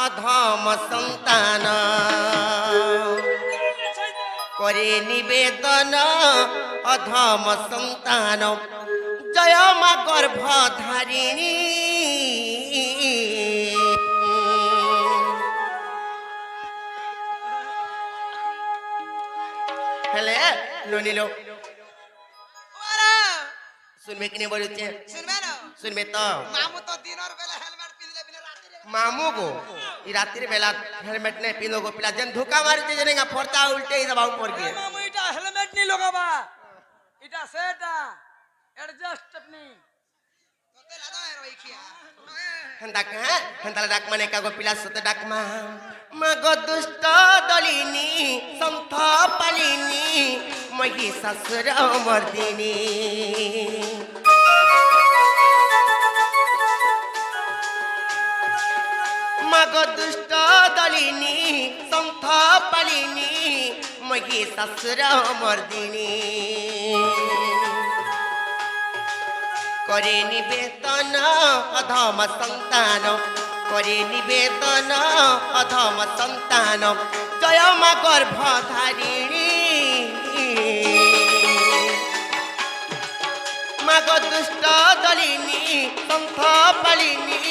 অধম সন্তান করে নিবেদন অধম সন্তান জয় মা গর্ভধারিণী হেলে ননিলো শুনবে কি বলছে শুনবে তো মামু তো দিনের বেলা হেলমেট পিনলে বিনা রাতে মামু গো ই রাত্রি বেলা হেলমেট নাই পিনো গো পিলা যেন ধোকা মারছে যেন ফরতা উল্টে দবাও পড় গিয়ে মামু এটা হেলমেট নি লগাবা এটা সেটা অ্যাডজাস্ট আপনি তোতে লাদা রইখিয়া হেন্দা কা হেন্দা ডাক মানে কাগো পিলা সতে ডাক মা মাগো দুষ্ট দলিনী সন্থ পালিনী মহিষাসুর মর্দিনী মাগো দুষ্ট দলিনী সন্থ পালিনী মহিষাসুর মর্দিনী করে নিবেদন অধম সন্তান করে নিবেদন অধম সন্তান জয় মা গর্ভধারিণী মাগ দুষ্ট দলিনী সন্থ পালিনী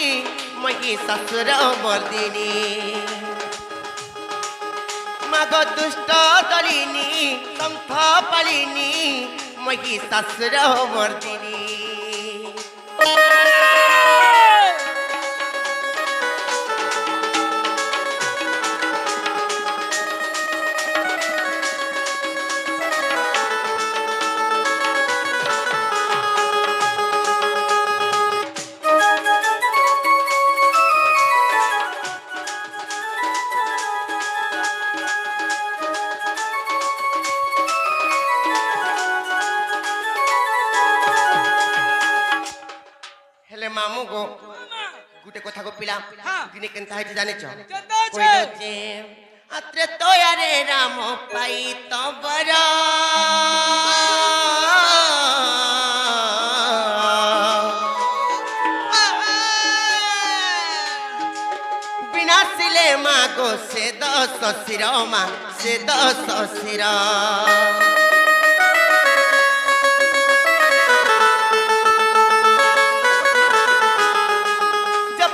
মহিষাসুর মর্দিনী মাগ দুষ্ট দলিনী সন্থ পালিনী মহিষাসুর মর্দিনী মামু গো গুটে কথা গো পিলা দিনে কেনতা হইছে জানিছ কইছে আত্রে তয়ারে রাম পাই তবর বিনাশিলে মা গো সে দশ শির মা সে দশ শির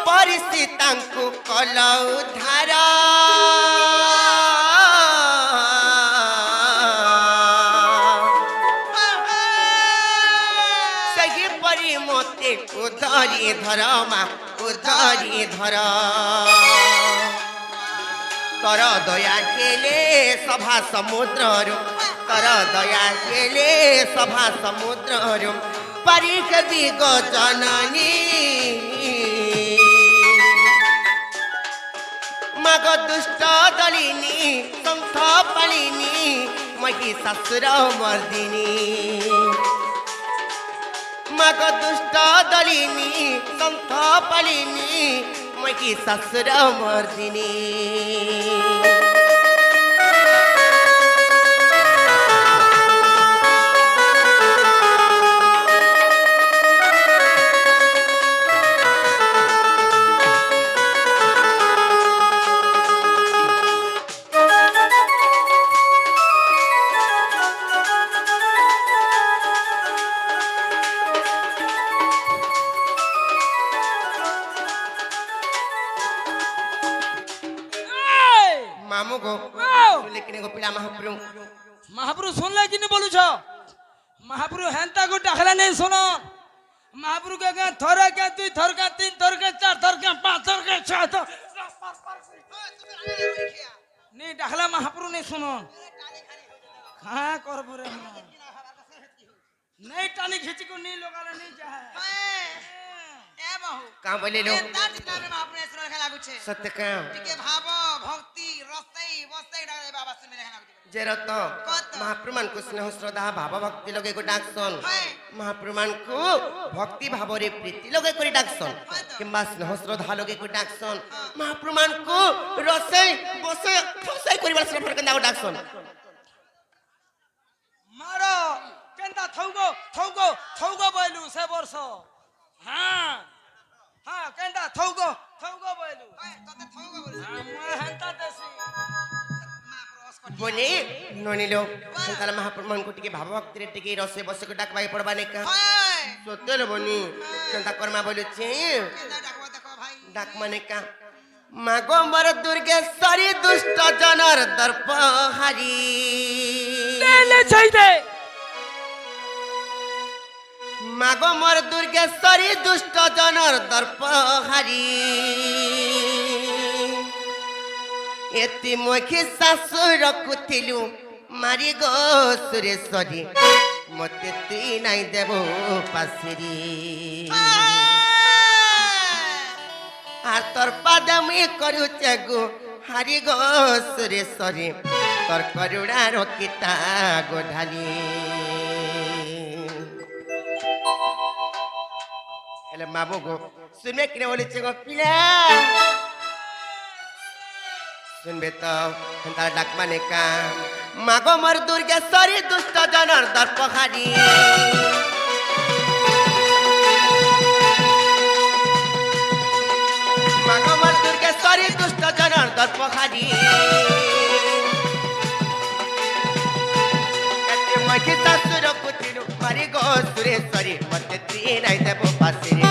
ପରିସ୍ଥିତାଙ୍କୁ କଲ ଉଦ୍ଧାର ସେହିପରି ମୋତେ ଉଧରି ଧର ମା ଉଧରି ଧର ତୋର ଦୟା ହେଲେ ସଭା ସମୁଦ୍ରରୁ ତୋର ଦୟା ହେଲେ ସଭା ସମୁଦ୍ରରୁ ପରିକବି ଗୋ ଜନନୀ মাগ দুষ্ট দলিনী সন্থ পালিনী মহিষাসুর মর্দিনী মাগ দুষ্ট দলিনী সন্থ পালিনী মহিষাসুর মর্দিনী মামু গো লেকিন গো পিলা মহাপ্রভু মহাপ্রভু শুনলে কিনে বলুছ মহাপ্রভু হেনতা গো ডাকলা নেই শোনো মহাপ্রভু কে থরে কে দুই থর কে তিন থর কে চার থর কে পাঁচ থর কে ছয় থর নি ডাকলা মহাপ্রভু নেই শোনো হ্যাঁ করব রে नहीं टानी खींच को नहीं लोगाले नहीं जा ए बाहु का बोले लो जितना में महापुरुष सुन रखा लागू छे सत्य का टिके भाव भक्ति रसई वसई डाले बाबा सुन रखा लागू जे रत महाप्रभुमान को स्नेह श्रद्धा भाव भक्ति लगे को डाकसन महाप्रभुमान को भक्ति भाव रे प्रीति लगे को डाकसन किंबा स्नेह श्रद्धा लगे को डाकसन महाप्रभुमान को रसई बसई फसई करिवार से फरक दाव डाकसन मारो केंदा थौगो बोलू से वर्ष हां हां केंदा थौगो बोलू तते थौगो बोलू আমার হেন্তা দেশি বনি ননিলো তাহলে মহাপ্রভুଙ୍କୁ ଟିକେ ଭାବ ଭକ୍ତିରେ ଟିକେ ରସେ ବସକୁ ଡାକବାଇ ପଡବା ନେକା হয় ସତରେ ବନି କେନ୍ତା କର୍ମା ବୋଲୁଛି কেদা ডাকবা দেখো ভাই ডাক মানে কা মাগো মর দুর্গেশ্বরী দুষ্ট জনর দর্প হারি লে চাই দে মাগো মর দুর্গেশ্বরী দুষ্ট জনর দর্প হারি এতি মুখী শাশু রখুথিলু মারি গো সুরেশ্বরী মতে তুই নাই দেব পাশিরি আর তোর পাদে মুই করুছে গো হারি গো সুরেশ্বরী তোর করুণা রকিতা গো ঢালি হেলে মাবু গো শুনবে কিনে বলেছে গো পিলা শুনবে তো তার ডাক মানে কাম মাগো মর দুর্গেশ্বরী দুষ্ট জনর দর্পহারি মাগো মর দুর্গেশ্বরী দুষ্ট জনর দর্পহারি এতে মখি শাশুর পুতিলু মারি গো সুরেশ্বরী মতে তুই নাই দেব পাশিরে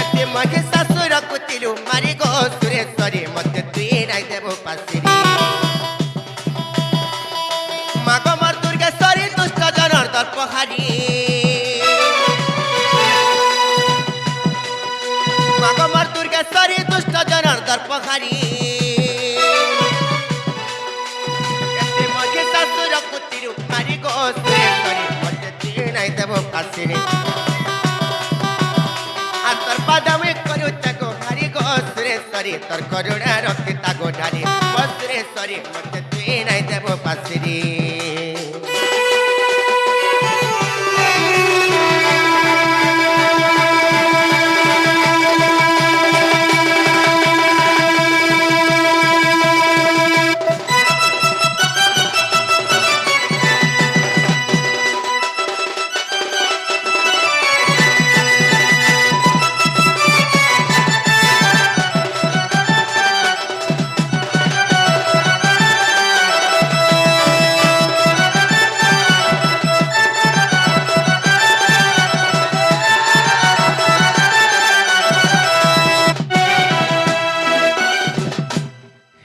এতে মখি শাশুর পুতিলু মারি গো সুরেশ্বরী মতে তুই নাই দেব পাশিরে মাগো মর দুর্গেশ্বরী দুষ্ট জনর দর্পহারি মাগো মর দুর্গেশ্বরী দুষ্ট জনর দর্পহারি এতে মখি শাশুর পুতিলু মারি গো সুরেশ্বরী মতে তুই নাই দেব পাশিরে আর তোর পাদামে করুছে গো হারি গো সুরেশ্বরী তোর করুণা রক্ষিতা গো ঢালি ও সুরেশ্বরী মতে তুই নাই দেব পাশিরি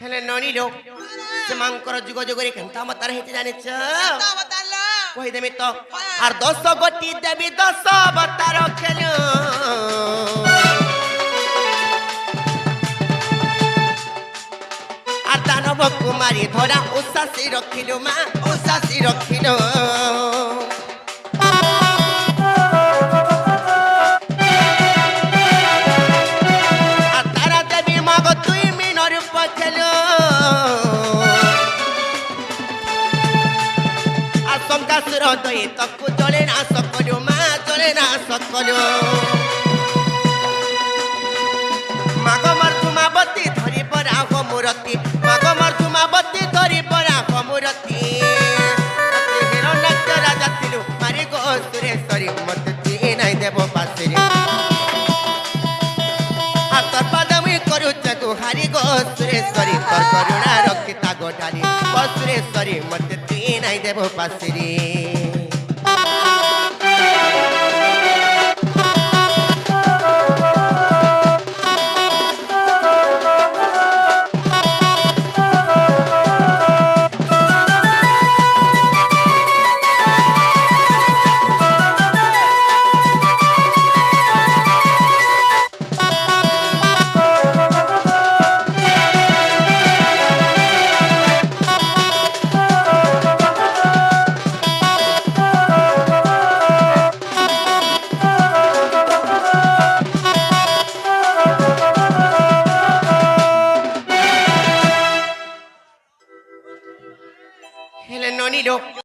ହେଲେ ନଣିଲୋ ସେମାନଙ୍କର ଯୁଗ ଯୁଗରେ କେନ୍ତା ମତାର ହେଇଛି ଜାଣିଛ তা বতালো କହିଦେମି ତ ଆର 10 ଗୋଟି ଦେବି 10 ଅବତାର ଖେଲୁ আর দানব কুমারী ধরা উষাসি রখিলু মা উষাসি রখিলু আর তারা দেবী মাগ তুই মিনর পখেলু আর সংকাসুর দই তকু জলে না সকলু মা জলে না সকলু মাগ মর্ধুমাবতী ধরি পরা মূরতি মাগ মর্ধুমাবতী ধরি পরা মূরতি হিরণ্যাক্ষ রাজা ଥିଲୁ মারি গো সুরেশ্বরী মতে তুই নাই দেব পাশিরি আর তোর পাদমী করুছে গো হারি গো সুরেশ্বরী তোর করুণা রক্ষিতা গো ঢালি ও সুরেশ্বরী মতে তুই নাই দেব পাশিরি ହେଲେ ନନିଲୋ